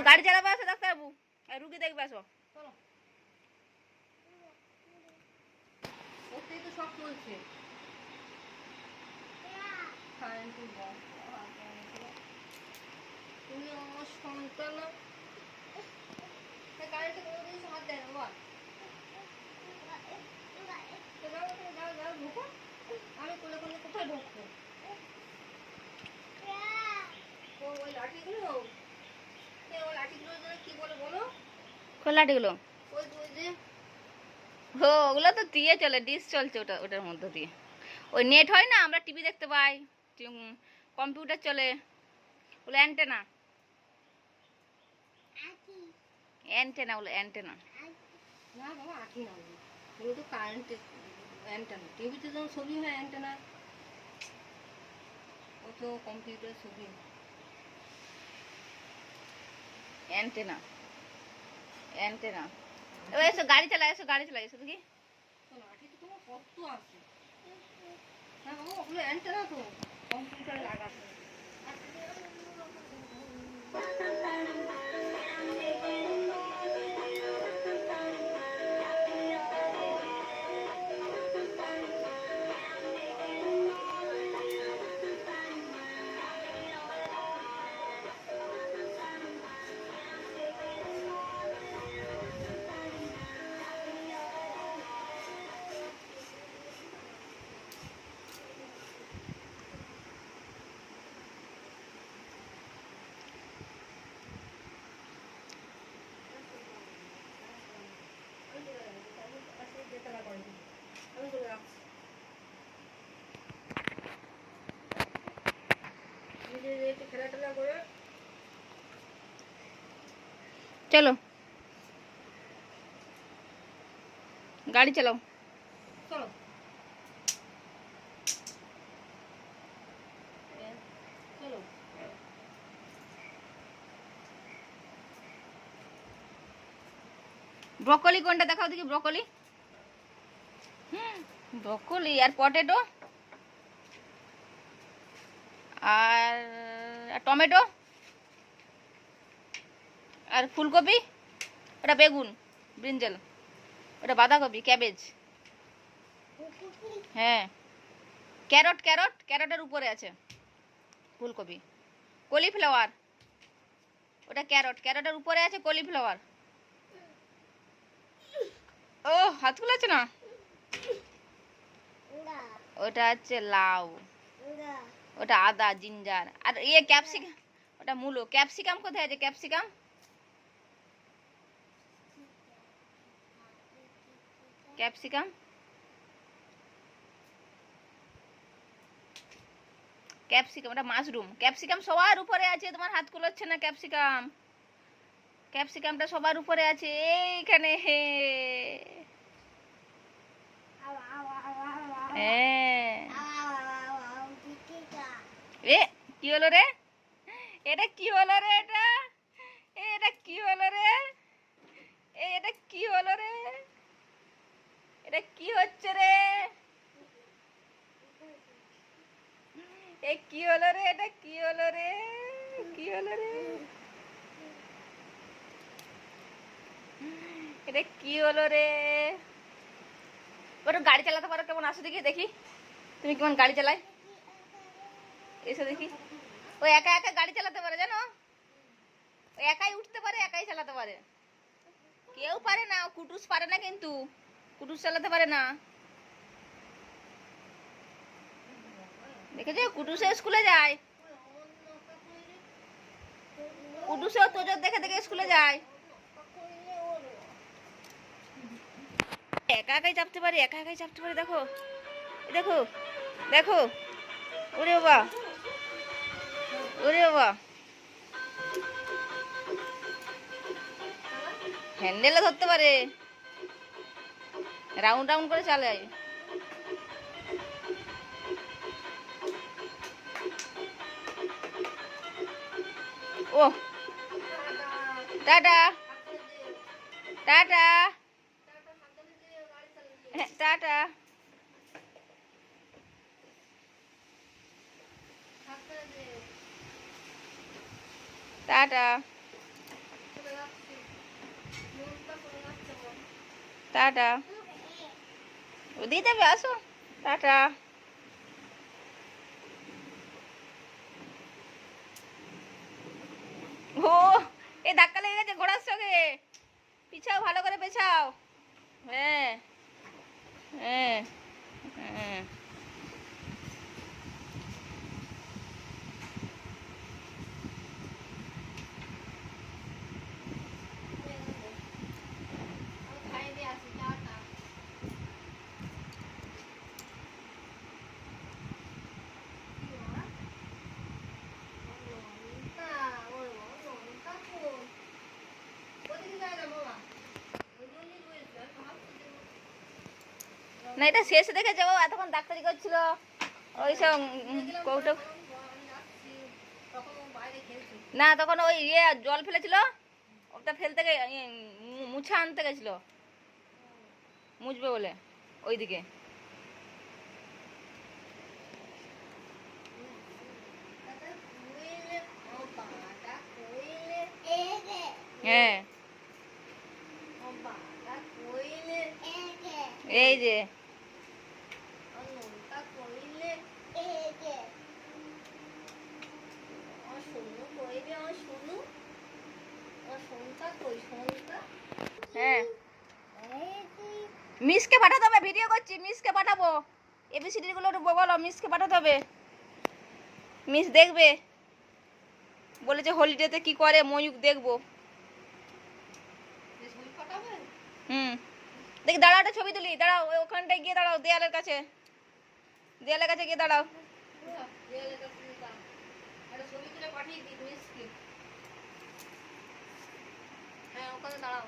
গাড়ি চালাবে, আসো ডাক্তারবাবু, আর রুগী দেখবে, আসো। ওতেই তো সব চলছে। তুমি আমার সন্তান, গাড়িতে কোনো জিনিস হাত দেয় না, বল। ঢুকো, আমি কোলে কোলে কোথায় ঢুকবো? ওই লাঠিগুলো, ওই লাঠিগুলোর জন্য কি বলে বলো? কোন লাঠিগুলো? ওই যে ও, ওগুলো তো দিয়ে চলে, ডিশ চলছে ওটা, ওটার মধ্যে দিয়ে ওই নেট হয় না, আমরা টিভি দেখতে পাই, কম্পিউটার চলে, ওগুলো অ্যান্টেনা, অ্যান্টেনা, ওগুলো অ্যান্টেনা। না বাবা, আঠি না, ওগুলো তো কারেন্টের অ্যান্টেনা। টিভিতে যখন ছবি হয় অ্যান্টেনা, ও তো কম্পিউটার ছবি অ্যান্টেনা, অ্যান্টেনা। এবার এসো গাড়ি চালা, এসো গাড়ি চালা, এসো দেখি। লাঠি তো তোমার কত আছে। হ্যাঁ বাবা, ওগুলো অ্যান্টেনা তো কম্পিউটারে লাগাতে। चलो गाड़ी चलाओ, चलो। चलो ব্রকলি কোনটা দেখাও দেখি, ব্রকলি, ব্রকলি আর পটেটো আর টমেটো আর ফুলকপি, ওটা বেগুন, ব্রিঞ্জল, ওটা বাঁধাকপি, ক্যাবেজ, হ্যাঁ, ক্যারট, ক্যারট, ক্যারটের উপরে আছে ফুলকপি, কলিফ্লাওয়ার, ওটা ক্যারট, ক্যারটের উপরে আছে কলিফ্লাওয়ার। ও হাত খুলেছে না, ওটা হচ্ছে লাউ, ওটা আদা, জিঞ্জার, আর ইয়ে ক্যাপসিকাম, ওটা মূলো। ক্যাপসিকাম কোথায় আছে? ক্যাপসিকাম, ক্যাপসিকাম, ক্যাপসিকাম, ওটা মাশরুম। ক্যাপসিকাম সবার উপরে আছে, তোমার হাত কুলোচ্ছে না। ক্যাপসিকাম, ক্যাপসিকামটা সবার উপরে আছে এইখানে, এ কি হলো রে? এটা কি হলো রে? এটা কি হলো রে? এটা কি হলো রে? এটা কি হচ্ছে রে? এ কি হলো রে? এটা কি হলো রে? কি হলো রে? এটা কি হলো রে? ওটা গাড়ি চালাতে পারো কেমন? আসো দেখি, দেখি তুমি কেমন গাড়ি চালাই, এসো দেখি। ও একা একা গাড়ি চালাতে পারে, জানো? ও একাই উঠতে পারে, একাই চালাতে পারে, কেউ পারে না। কুটুস পারে না, কিন্তু কুটুস চালাতে পারে না। দেখেছো, কুটুসে স্কুলে যায়, কুটুসেও তোজোর দেখে দেখে স্কুলে যায়, একা একাই চাপতে পারে, একা একাই চাপতে পারে। দেখো, দেখো, দেখো, ওরে বাবা, ওরে বাবা, হ্যান্ডেলে ধরতে পারে, রাউন্ড রাউন্ড করে চালায়। ও tata, tata, tata, tata. Tata. দিয়ে যাবে, আসো। টাটা। ও, এই ধাক্কা লেগে গেছে ঘোড়ার সঙ্গে। পিছাও, ভালো করে পেছাও। হ্যাঁ হ্যাঁ হ্যাঁ। না, এটা শেষে দেখেছে, ও এতক্ষণ ডাক্তারি করছিল ওইসব কৌটো। না, তখন ওই জল ফেলেছিল, ওটা ফেলতে মুছা আনতে গেছিল, মুছবে বলে ওইদিকে। হ্যাঁ, এই যে হ্যাঁ, মিসকে পাঠাতে হবে, ভিডিও করছি, মিসকে পাঠাবো। এবিসিডি গুলো বলো, মিসকে পাঠাতে হবে, মিস দেখবে। বলেছে হলিডেতে কি করে ময়ূক দেখবো। হুম, দেখি, দাঁড়াও, একটা ছবি তুলি, দাঁড়াও, ওখানটায় গিয়ে দাঁড়াও, দেয়ালের কাছে, দেয়ালের কাছে গিয়ে দাঁড়াও। হ্যাঁ, ওখানে দাঁড়াও।